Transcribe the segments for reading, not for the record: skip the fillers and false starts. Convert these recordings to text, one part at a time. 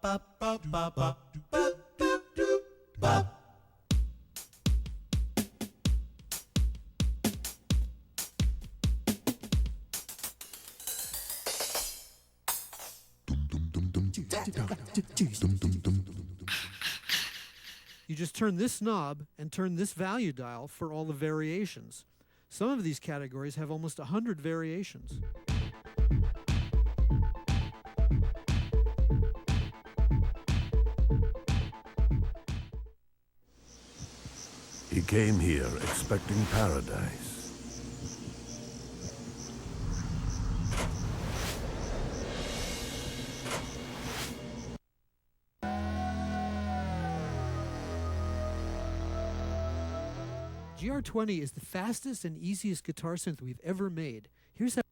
You just turn this knob and turn this value dial for all the variations. Some of these categories have almost 100 variations. He came here expecting paradise. GR20 is the fastest and easiest guitar synth we've ever made. Here's how.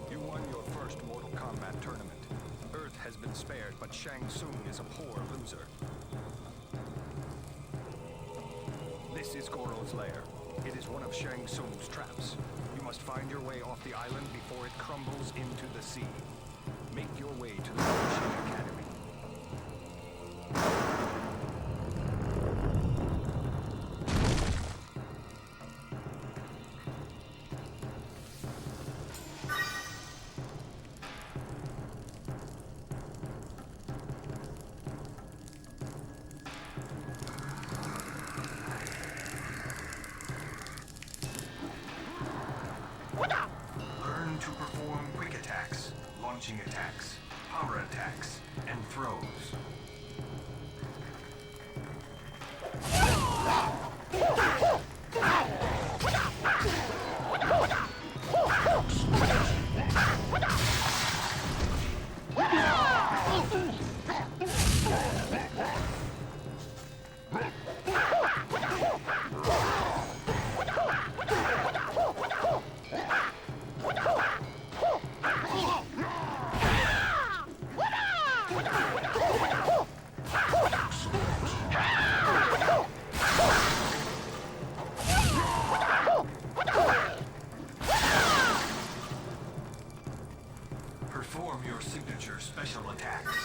You won your first Mortal Kombat tournament. Earth has been spared, but Shang Tsung is a poor loser. This is Goro's lair. It is one of Shang Tsung's traps. You must find your way off the island before it crumbles into the sea. Make your way to the Finishing Academy. Learn to perform quick attacks, launching attacks, power attacks, and throws. Perform your signature special attacks.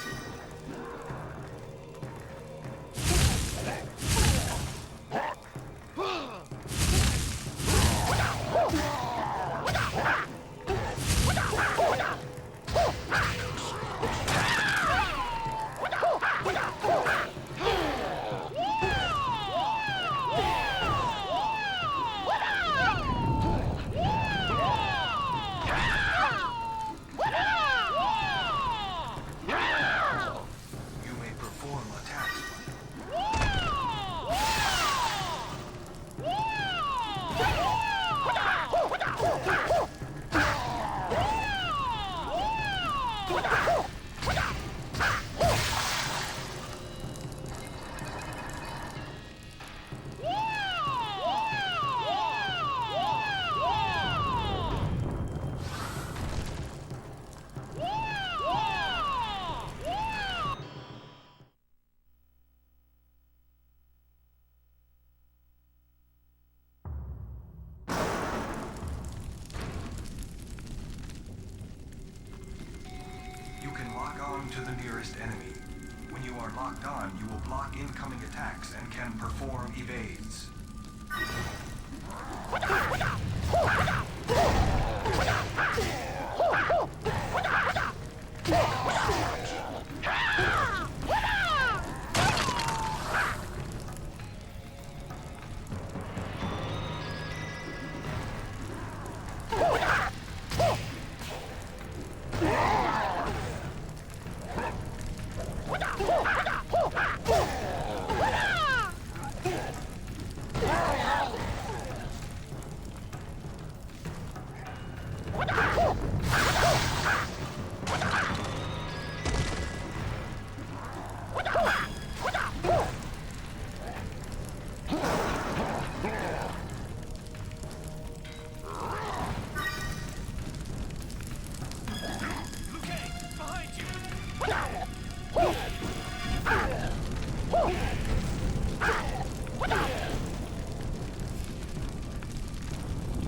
You can lock on to the nearest enemy. When you are locked on, you will block incoming attacks and can perform evades.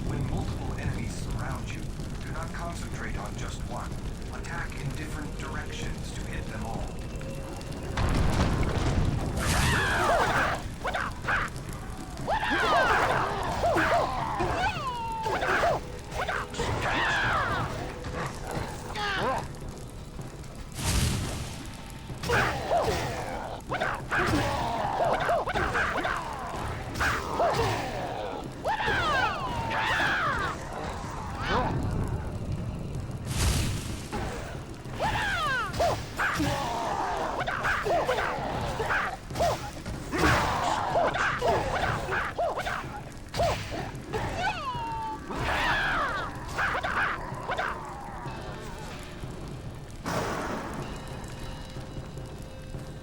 When multiple enemies surround you, do not concentrate on just one. Attack in different directions to hit them all.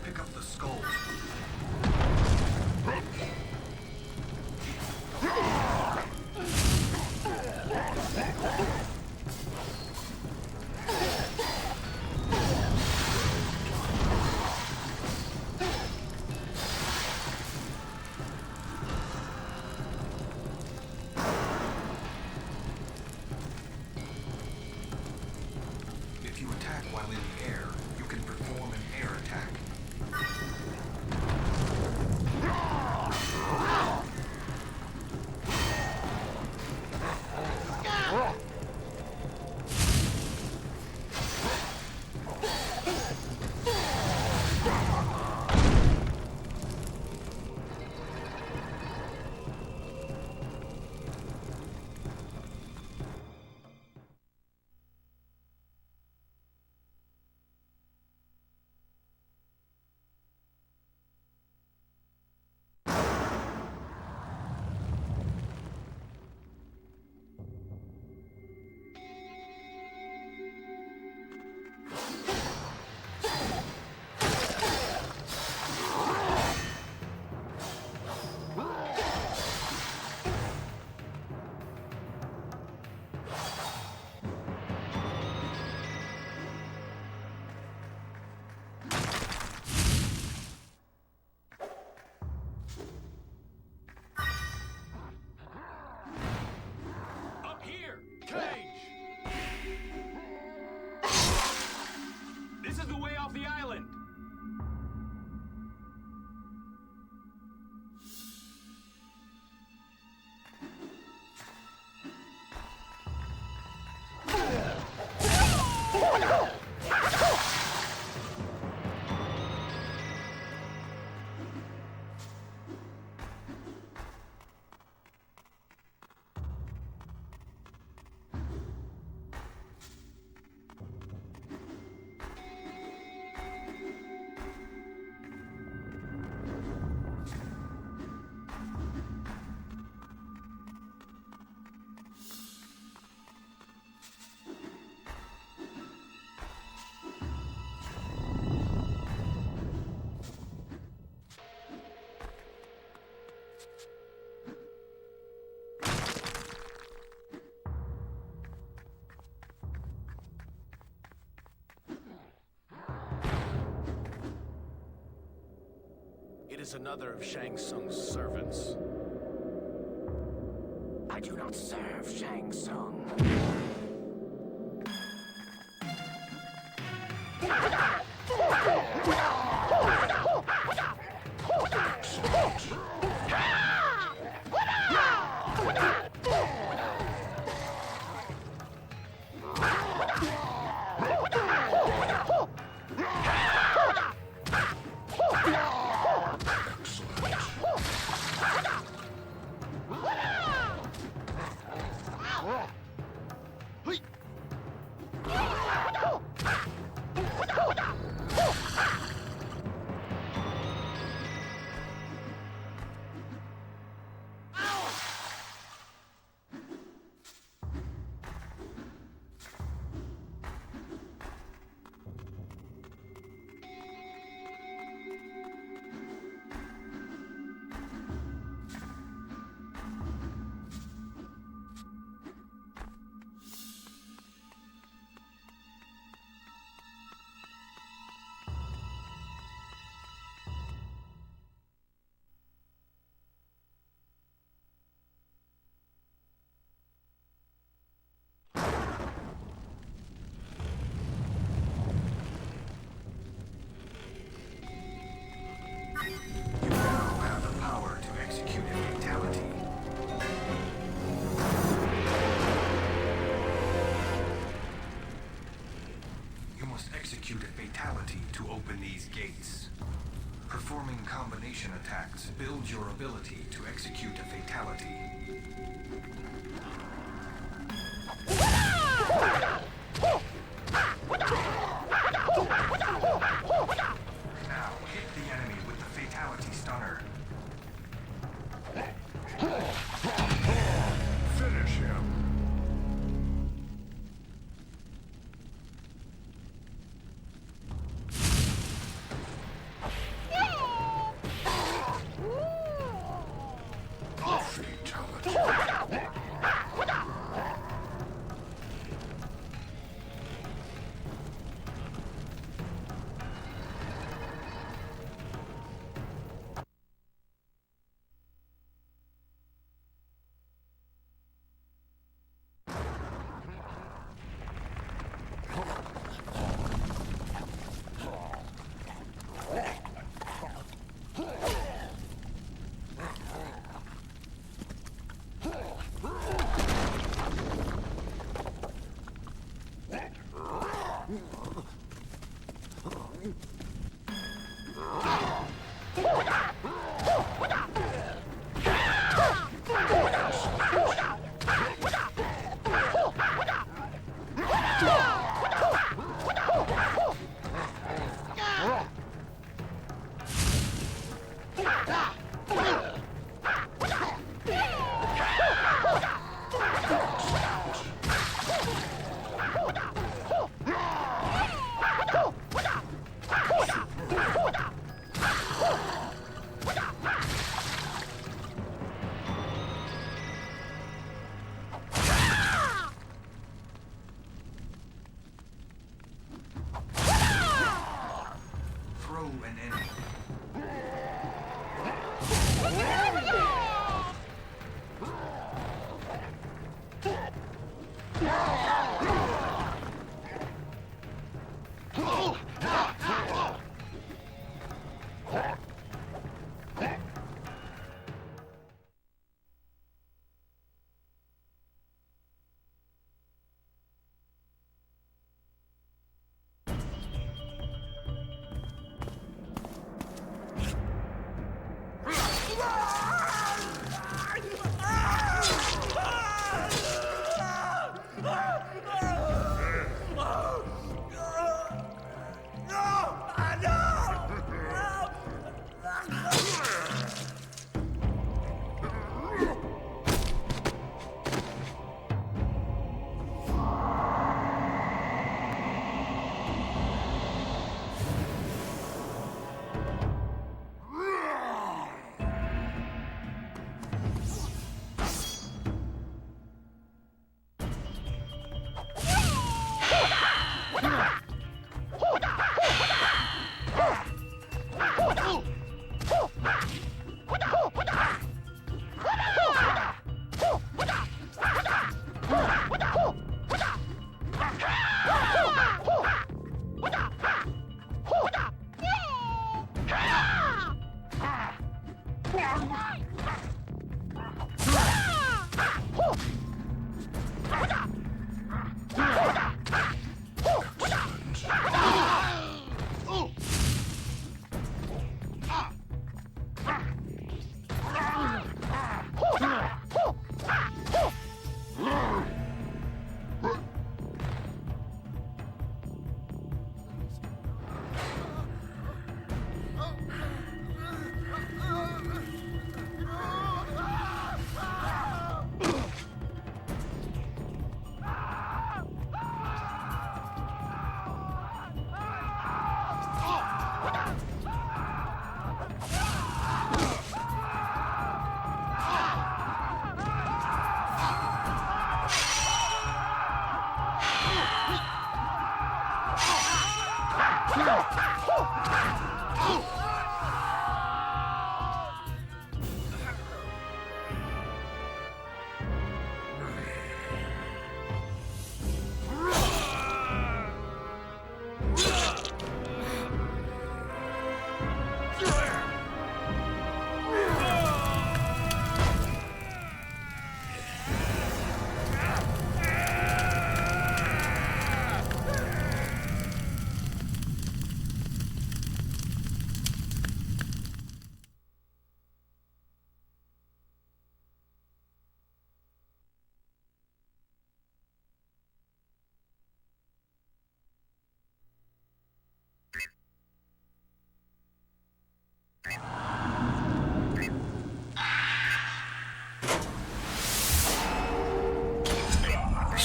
Pick up the skulls. If you attack while in the air, you can perform an air attack. off the island! It is another of Shang Tsung's servants. I do not serve Shang Tsung. Execute a fatality to open these gates. Performing combination attacks builds your ability to execute a fatality. Now hit the enemy with the fatality stunner. Finish him.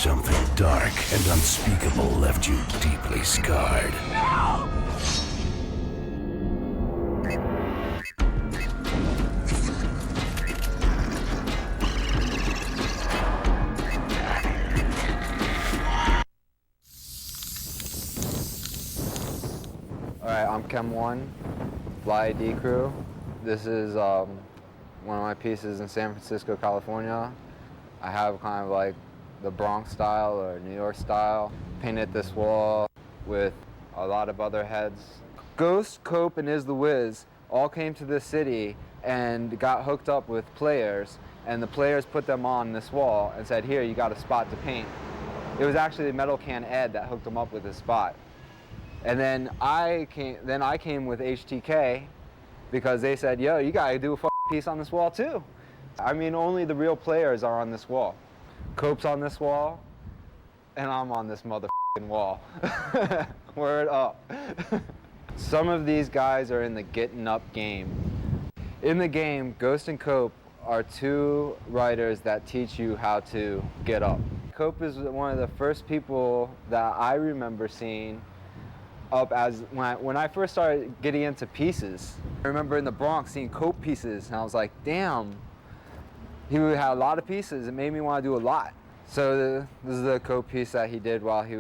Something dark and unspeakable left you deeply scarred. Alright, I'm Chem1, Fly ID crew. This is one of my pieces in San Francisco, California. I have kind of like the Bronx style or New York style. Painted this wall with a lot of other heads. Ghost, Cope, and Is the Wiz all came to this city and got hooked up with players, and the players put them on this wall and said, here, you got a spot to paint. It was actually Metal Can Ed that hooked them up with this spot. And then I came with HTK because they said, yo, you gotta do a piece on this wall too. I mean, only the real players are on this wall. Cope's on this wall, and I'm on this motherfucking wall. Word up. Some of these guys are in the getting up game. In the game, Ghost and Cope are two writers that teach you how to get up. Cope is one of the first people that I remember seeing up as when I first started getting into pieces. I remember in the Bronx seeing Cope pieces, and I was like, damn, he had a lot of pieces. It made me want to do a lot. So this is the Cope piece that he did while he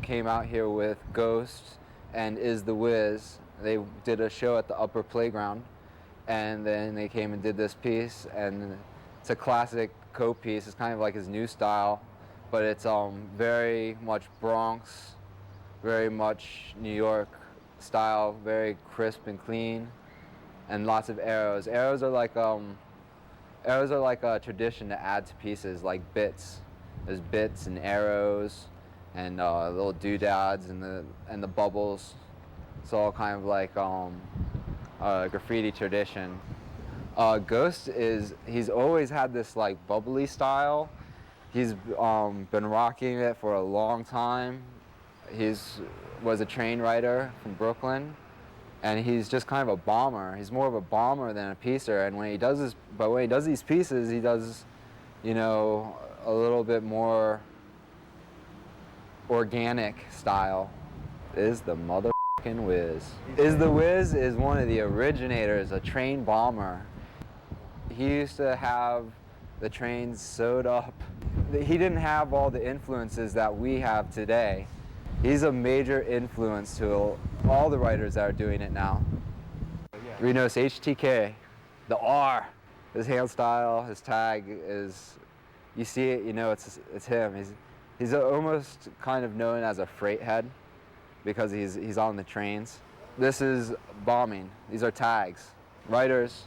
came out here with Ghost and Is the Wiz. They did a show at the Upper Playground, and then they came and did this piece, and it's a classic Cope piece. It's kind of like his new style, but it's very much Bronx, very much New York style, very crisp and clean, and lots of arrows. Arrows are like a tradition to add to pieces, like bits. There's bits and arrows and little doodads and the bubbles. It's all kind of like a graffiti tradition. Ghost he's always had this like bubbly style. He's been rocking it for a long time. Was a train writer from Brooklyn, and he's just kind of a bomber. He's more of a bomber than a piecer, and when he does these pieces, he does, you know, a little bit more organic style. Is the motherfucking Wiz. Is the Wiz is one of the originators, a train bomber. He used to have the trains sewed up. He didn't have all the influences that we have today. He's a major influence to all the writers that are doing it now. We notice HTK, the R, his hand style, his tag is, you see it, you know it's him. He's almost kind of known as a freight head because he's on the trains. This is bombing. These are tags. Writers,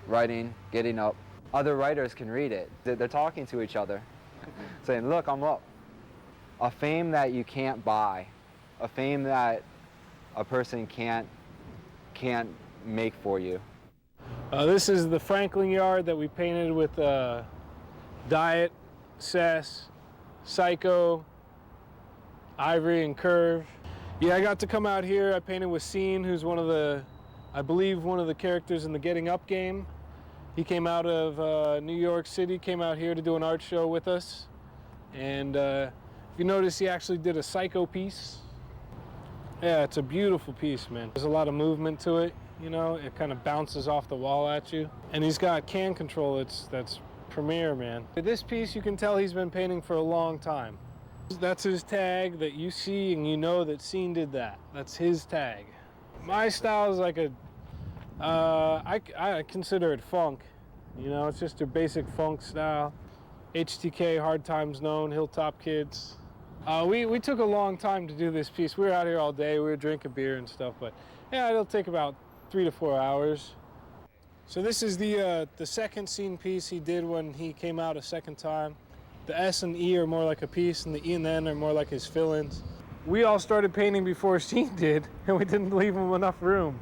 writing, getting up. Other writers can read it. They're talking to each other, saying, look, I'm up. A fame that you can't buy, a fame that a person can't make for you. This is the Franklin yard that we painted with Diet, Cess, Psycho, Ivory, and Curve. Yeah, I got to come out here. I painted with Scene, who's I believe one of the characters in the Getting Up game. He came out of New York City, came out here to do an art show with us. And if you notice, he actually did a Psycho piece. Yeah, it's a beautiful piece, man. There's a lot of movement to it, you know. It kind of bounces off the wall at you. And he's got can control that's premier, man. This piece, you can tell he's been painting for a long time. That's his tag that you see, and you know that Scene did that. That's his tag. My style is like I consider it funk. You know, it's just a basic funk style. HTK, Hard Times Known, Hilltop Kids. We took a long time to do this piece. We were out here all day. We were drinking beer and stuff, but yeah, it'll take about 3 to 4 hours. So this is the second Scene piece he did when he came out a second time. The S and E are more like a piece, and the E and the N are more like his fill-ins. We all started painting before Scene did, and we didn't leave him enough room.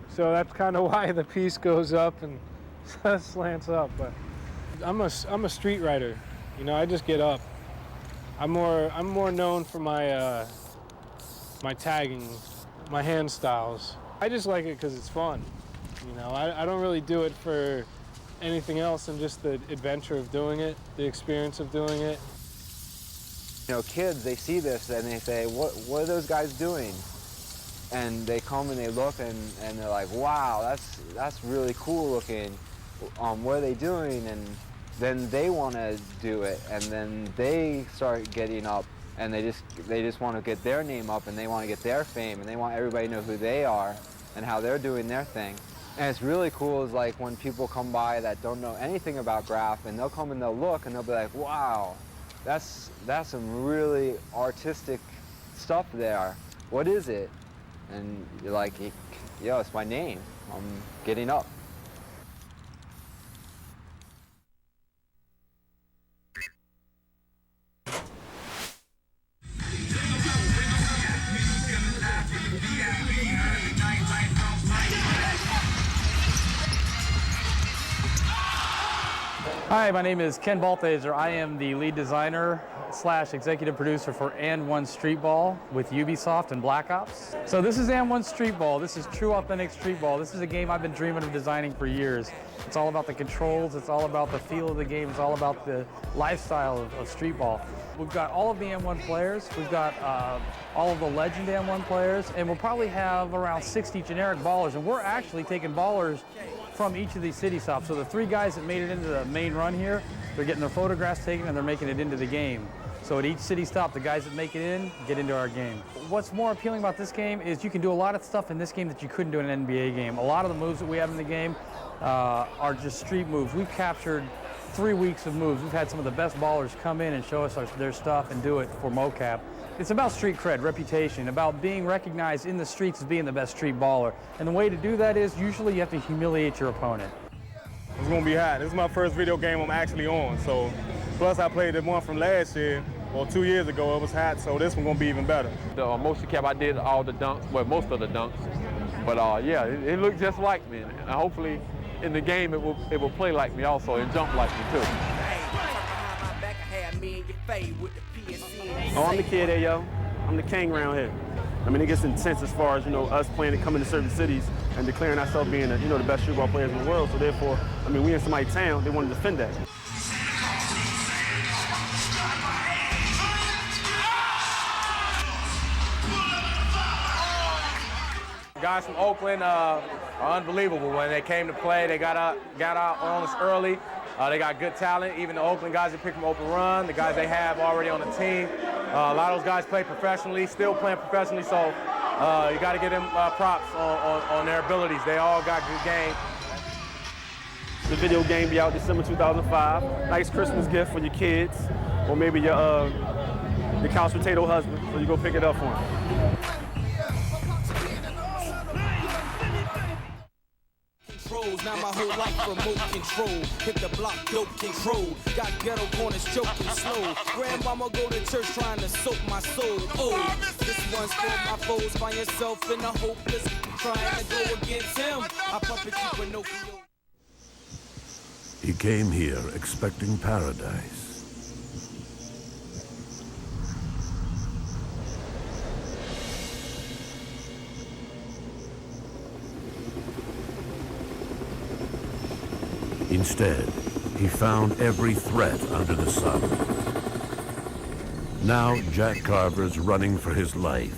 So that's kind of why the piece goes up and slants up. But I'm a street writer. You know, I just get up. I'm more known for my my tagging, my hand styles. I just like it because it's fun. You know, I don't really do it for anything else than just the adventure of doing it, the experience of doing it. You know, kids, they see this and they say, what are those guys doing? And they come and they look and they're like, wow, that's really cool looking. What are they doing? And then they want to do it, and then they start getting up and they just want to get their name up, and they want to get their fame, and they want everybody to know who they are and how they're doing their thing. And it's really cool is like when people come by that don't know anything about graph, and they'll come and they'll look and they'll be like, wow, that's some really artistic stuff there. What is it? And you're like, yo, it's my name. I'm getting up. Hi, my name is Ken Balthaser. I am the lead designer / executive producer for AND1 Steetball with Ubisoft and Black Ops. So this is AND1 Steetball. This is true, authentic streetball. This is a game I've been dreaming of designing for years. It's all about the controls. It's all about the feel of the game. It's all about the lifestyle of streetball. We've got all of the AND1 players. We've got all of the legend AND1 players, and we'll probably have around 60 generic ballers. And we're actually taking ballers from each of these city stops. So the 3 guys that made it into the main run here, they're getting their photographs taken and they're making it into the game. So at each city stop, the guys that make it in get into our game. What's more appealing about this game is you can do a lot of stuff in this game that you couldn't do in an NBA game. A lot of the moves that we have in the game are just street moves. We've captured 3 weeks of moves. We've had some of the best ballers come in and show us their stuff and do it for mocap. It's about street cred, reputation, about being recognized in the streets as being the best street baller. And the way to do that is usually you have to humiliate your opponent. It's gonna be hot. This is my first video game I'm actually on, so plus I played the one from last year, or 2 years ago. It was hot, so this one gonna be even better. The motion cap, I did all the dunks, well, most of the dunks. But yeah, it looked just like me. And hopefully in the game it will play like me also and jump like me too. Oh, I'm the kid, hey, yo. I'm the king around here. I mean, it gets intense as far as, you know, us playing and coming to certain cities and declaring ourselves being, the best streetball players in the world. So therefore, I mean, we in somebody's town, they want to defend that. Guys from Oakland are unbelievable. When they came to play, they got out on us early. They got good talent. Even the Oakland guys that picked from Open Run, the guys they have already on the team. A lot of those guys play professionally, still playing professionally, so you got to give them props on their abilities. They all got good game. The video game be out December 2005. Nice Christmas gift for your kids, or maybe your couch potato husband, so you go pick it up for him. Now my whole life remote control. Hit the block, dope control. Got ghetto corners choking slow. Grandmama go to church trying to soak my soul. Oh, this one's for my foes. Find yourself in a hopeless trying to go against him. I puppet you Pinocchio. He came here expecting paradise. Instead, he found every threat under the sun. Now Jack Carver's running for his life,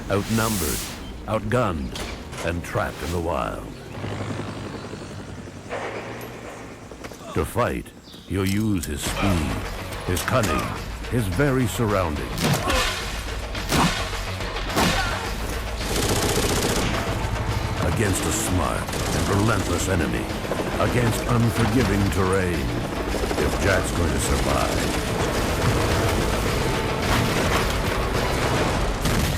outnumbered, outgunned, and trapped in the wild. To fight, he'll use his speed, his cunning, his very surroundings. Against a smart and relentless enemy, against unforgiving terrain, if Jack's going to survive.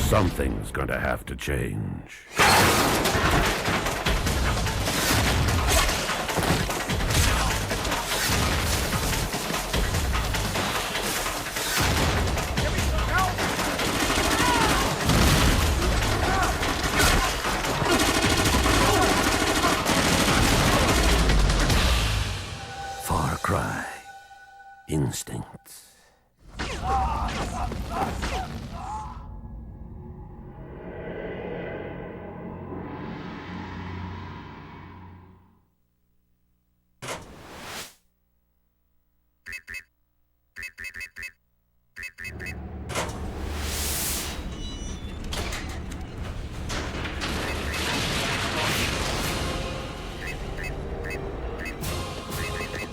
Something's going to have to change. Instincts.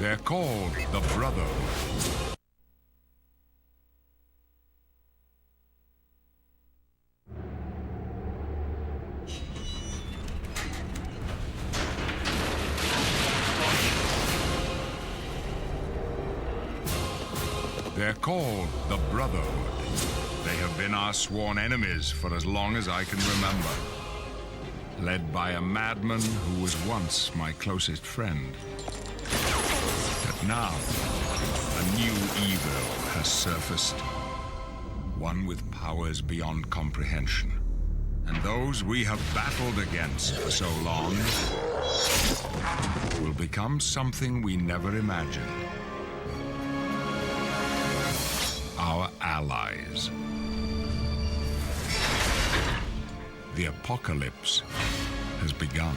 They're called the Brotherhood. They're called the Brotherhood. They have been our sworn enemies for as long as I can remember. Led by a madman who was once my closest friend. But now, a new evil has surfaced. One with powers beyond comprehension. And those we have battled against for so long will become something we never imagined. Our allies. The apocalypse has begun.